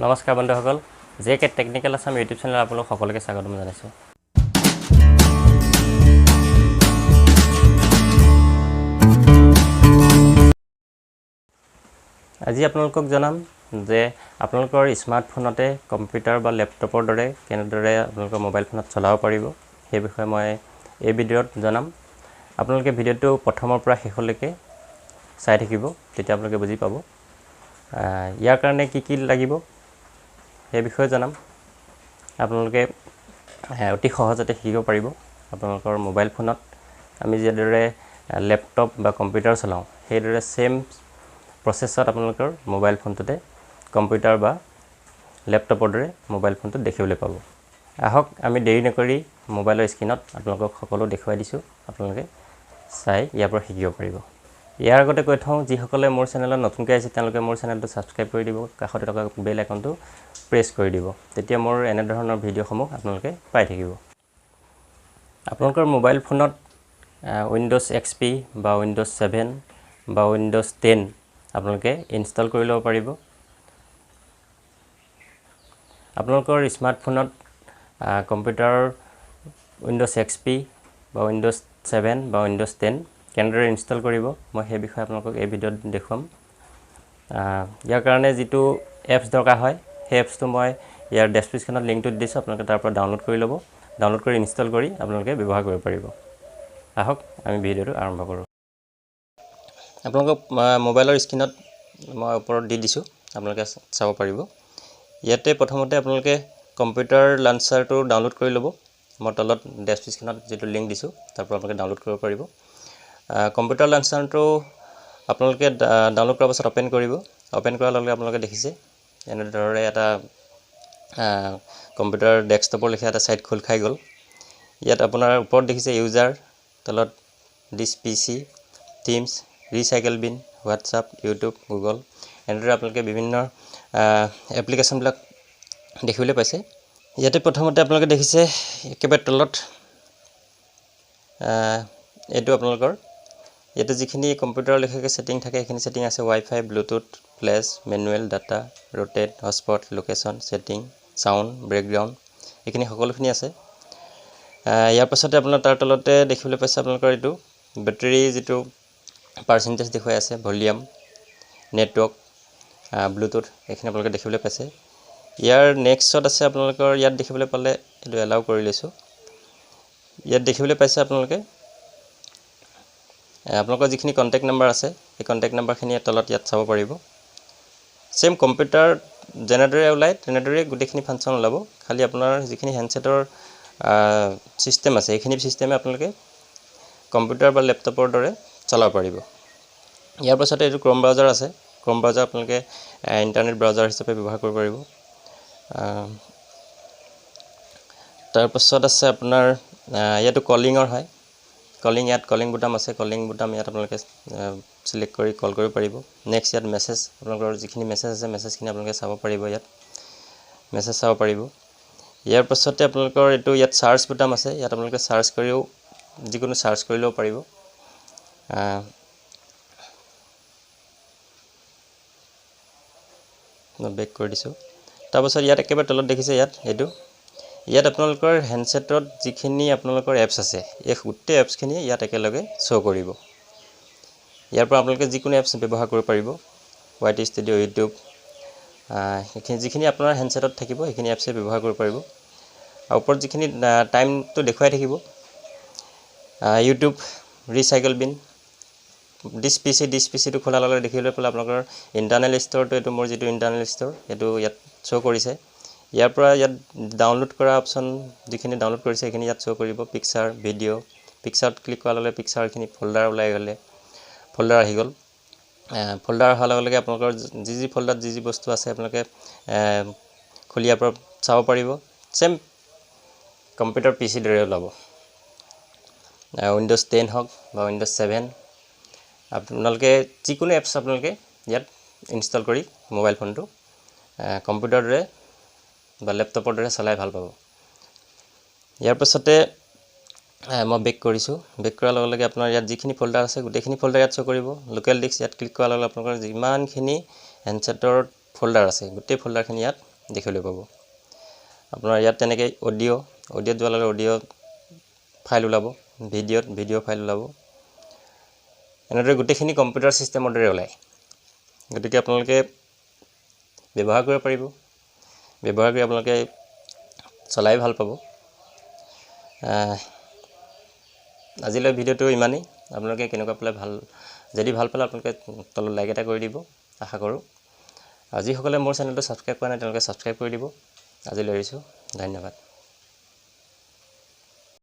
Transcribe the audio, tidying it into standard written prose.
নমস্কাৰ বন্ধুসকল JK technical Assam YouTube channel আপোনালোক সকলোকে স্বাগতম জনাইছোঁ আজি আপোনালোকক জনাম যে আপোনালোকৰ স্মাৰ্টফোনতে কম্পিউটাৰ বা ল্যাপটপৰ দৰে কেনেদৰে আপোনালোকৰ মোবাইল ফোনত চলাব পাৰিব সেই বিষয়ে মই এই ভিডিঅ'ত জনাম আপোনালোকে ভিডিঅ'টো প্ৰথমৰ পৰা শেষলৈকে চাই থাকিব তেতিয়া আপোনালোকে বুজি পাব ইয়াৰ কাৰণে কি লাগিব এই বিষয়ে জনাম আপোনালোকে অতি সহজতে শিকিব পাৰিব আপোনালোকৰ মোবাইল ফোনত আমি যেদৰে ল্যাপটপ বা কম্পিউটাৰ চলাওঁ সেইদৰে সেম প্ৰসেছত আপোনালোকৰ মোবাইল ফোনটোতে কম্পিউটাৰ বা ল্যাপটপৰ দৰে মোবাইল ফোনটো দেখিবলৈ পাব আহক আমি দেৰি নকৰি মোবাইলৰ স্ক্ৰিনত আপোনালোকক সকলো দেখুৱাই দিছোঁ আপোনালোকে চাই ইয়াৰ পৰা শিকিব পাৰিব ইয়াৰ আগতে কৈ থওঁ যিসকলে মোৰ চেনেলত নতুনকৈ আহিছে তেওঁলোকে মোৰ চেনেলটো সাবস্ক্ৰাইব কৰি দিব কাষতে থকা বেল আইকনটো প্ৰেছ কৰি দিব তেতিয়া মোৰ এনে ধৰণৰ ভিডিঅ'সমূহ আপোনালোকে পাই থাকিব আপোনালোকৰ মোবাইল ফোনত উইন্ডোজ এক্সপি বা উইন্ডোজ 7 বা উইন্ডোজ 10 আপোনালোকে ইনষ্টল কৰি ল'ব পাৰিব আপোনালোকৰ স্মাৰ্টফোনত কম্পিউটাৰ উইন্ডোজ এক্সপি বা উইন্ডোজ 7 বা উইন্ডোজ 10 কেনেদৰে ইনষ্টল কৰিব মই সেই বিষয়ে আপোনালোকক এই ভিডিঅ'ত দেখুৱাম ইয়াৰ কাৰণে যেটো এপছ দৰকাৰ হয় সেই এপছটো মই ইয়াৰ ডেসক্ৰিপচনত লিংকটো দিছো আপোনালোকে তাৰ পৰা ডাউনলোড কৰি ল'ব ডাউনলোড কৰি ইনষ্টল কৰি আপোনালোকে ব্যৱহাৰ কৰিব পাৰিব আহক আমি ভিডিঅ'টো আৰম্ভ কৰোঁ আপোনালোকক মোবাইলৰ স্ক্ৰিনত মই ওপৰত দি দিছো আপোনালোকে চাব পাৰিব ইয়াতে প্ৰথমতে আপোনালোকে কম্পিউটাৰ লঞ্চাৰটো ডাউনলোড কৰি ল'ব মই তলত ডেসক্ৰিপচনত যেটো লিংক দিছো তাৰ পৰা আপোনালোকে ডাউনলোড কৰিব পাৰিব কম্পিউটাৰ লঞ্চাৰটো আপোনালোকে ডাউনলোড কৰাৰ পাছত ওপেন কৰিব ওপেন কৰাৰ লগে আপোনালোকে দেখিছে এনেদৰে এটা কম্পিউটাৰ ডেস্কটপৰ লেখা এটা সাইট খোল খাই গল ইয়াত আপোনাৰ ওপৰত দেখিছে ইউজাৰ তলত this PC Teams recycle bin WhatsApp YouTube Google এনেদৰে আপোনালোকে বিভিন্ন এপ্লিকেশন বিলাক দেখিবলৈ পাইছে ইয়াতে প্ৰথমতে আপোনালোকে দেখিছে একেবাৰে তলত এটো আপোনালোকৰ ইয়াতে যিখিনি কম্পিউটাৰৰ লেখাকে সেটিং থাকে সেইখিনি সেটিং আছে wifi Bluetooth flash manual data rotate hotspot location setting sound background এইখিনি সকলোখিনি আছে ইয়াৰ পাছতে আপোনাৰ তাৰ তলতে দেখিবলৈ পাইছে আপোনালোকৰ এটো ব্যাটাৰী যেটো পাৰ্চেন্টেজ দেখুৱাই আছে ভলিউম নেটৱৰ্ক ব্লুটুথ এইখিনি আপোনালোকে দেখিবলৈ পাইছে ইয়াৰ নেক্সটত আছে আপোনালোকৰ ইয়াত দেখিবলৈ পালে এটো এলাউ কৰি লৈছো ইয়াত দেখিবলৈ পাইছে আপোনালোকে আপোনালোকৰ যিখিনি কন্টাক্ট নম্বৰ আছে এই কন্টাক্ট নম্বৰখিনি তলত ইয়াত চাব পাৰিব সেম কম্পিউটাৰ জেনেৰেটৰে ওলাই তেনেদৰে গুটেখিনি ফাংচন ওলাব খালি আপোনাৰ যিখিনি হ্যান্ডসেটৰ সিস্টেম আছে এইখিনি সিস্টেমে আপোনালোকে কম্পিউটাৰ বা ল্যাপটপৰ দৰে চলাব পাৰিব ইয়াৰ পাছতে এটো ক্ৰোম ব্ৰাউজাৰ আছে ক্ৰোম ব্ৰাউজাৰ আপোনালোকে ইন্টাৰনেট ব্ৰাউজাৰ হিচাপে ব্যৱহাৰ কৰিব পাৰিব তাৰ পাছত আছে আপোনাৰ ইয়াটো কলিংৰ হয় কলিং ইয়াত কলিং বুটাম আছে কলিং বুটাম ইয়াত আপোনালোকে সিলেক্ট কৰি কল কৰিব পাৰিব নেক্সট ইয়াত মেছেজ আপোনালোকৰ যিখিনি মেছেজ আছে মেছেজখিনি আপোনালোকে চাব পাৰিব ইয়াত মেছেজ চাব পাৰিব ইয়াৰ পাছতে আপোনালোকৰ এটো ইয়াত সাৰ্চ বুটাম আছে ইয়াত আপোনালোকে সাৰ্চ কৰিও যিকোনো সাৰ্চ কৰি লব পাৰিব মই বেক কৰি দিছো তাৰ পাছত ইয়াত একেবাৰে তলত দেখিছে ইয়াত আপোনালোকৰ হ্যান্ডসেটত যিখিনি আপোনালোকৰ এপছ আছে এই গোটেই এপছখিনি ইয়াত একেলগে শো কৰিব ইয়াৰ পৰা আপোনালোকে যিকোনো এপছ ব্যৱহাৰ কৰিব পাৰিব YT ষ্টুডিও ইউটিউব যিখিনি আপোনাৰ হ্যান্ডসেটত থাকিব সেইখিনি এপছ ব্যৱহাৰ কৰিব পাৰিব আৰু ওপৰত যিখিনি টাইমটো দেখুৱাই থাকিব ইউটিউব ৰিসাইকেল বিন দিস পিসি টো খোলা লগে দেখিবলৈ পালে আপোনালোকৰ ইন্টাৰনেল ষ্টৰটো এটো মোৰ যেটো ইন্টাৰনেল ষ্টৰ এটো ইয়াত শো কৰিছে ইয়াৰ পৰা ইয়াত ডাউনলোড কৰা অপচন যিখিনি ডাউনলোড কৰিছে সেইখিনি ইয়াত শো কৰিব পিকচাৰ ভিডিও পিকচাৰত ক্লিক কৰাৰ লগে পিকচাৰখিনি ফোল্ডাৰ ওলাই গলে ফোল্ডাৰ আহি গল ফোল্ডাৰ অহাৰ লগে আপোনালোকৰ যি ফোল্ডাৰত যি বস্তু আছে আপোনালোকে খুলিয়াৰ পৰা চাব পাৰিব সেম কম্পিউটাৰ পিসি দৰে ওলাব উইন্ডোজ 10 হক বা উইন্ডোজ 7 আপোনালোকে যিকোনো এপছ আপোনালোকে ইয়াত ইনষ্টল কৰি মোবাইল ফোনটো কম্পিউটাৰ দৰে বা ল্যাপটপৰ দৰে চলাই ভাল পাব ইয়াৰ পাছতে মই বেক কৰিছো বেক কৰাৰ লগে আপোনাৰ ইয়াত যিখিনি ফোল্ডাৰ আছে গুটেখিনি ফোল্ডাৰ ইয়াত শো কৰিব লোকেল ডিস্ক ইয়াত ক্লিক কৰাৰ লগে আপোনালোকৰ যিমানখিনি হ্যান্ডসেটৰ ফল্ডাৰ আছে গোটেই ফল্ডাৰখিনি ইয়াত দেখিবলৈ পাব আপোনাৰ ইয়াত তেনেকৈ অডিঅ'ত যোৱাৰ লগে অডিঅ' ফাইল ওলাব ভিডিঅ' ফাইল ওলাব এনেদৰে গোটেইখিনি কম্পিউটাৰ ছিষ্টেমৰ দৰে ওলায় গতিকে আপোনালোকে ব্যৱহাৰ কৰিব পাৰিব ব্যৱহাৰ কৰি আপোনালোকে চলাই ভাল পাব আজিলৈ ভিডিঅ'টো ইমানেই আপোনালোকে কেনেকুৱা পালে ভাল যদি ভাল পালে আপোনালোকে তলত লাইক এটা কৰি দিব আশা কৰোঁ আৰু যিসকলে মোৰ চেনেলটো ছাবস্ক্ৰাইব কৰা নাই তেওঁলোকে ছাবস্ক্ৰাইব কৰি দিব আজিলৈ এৰিছোঁ ধন্যবাদ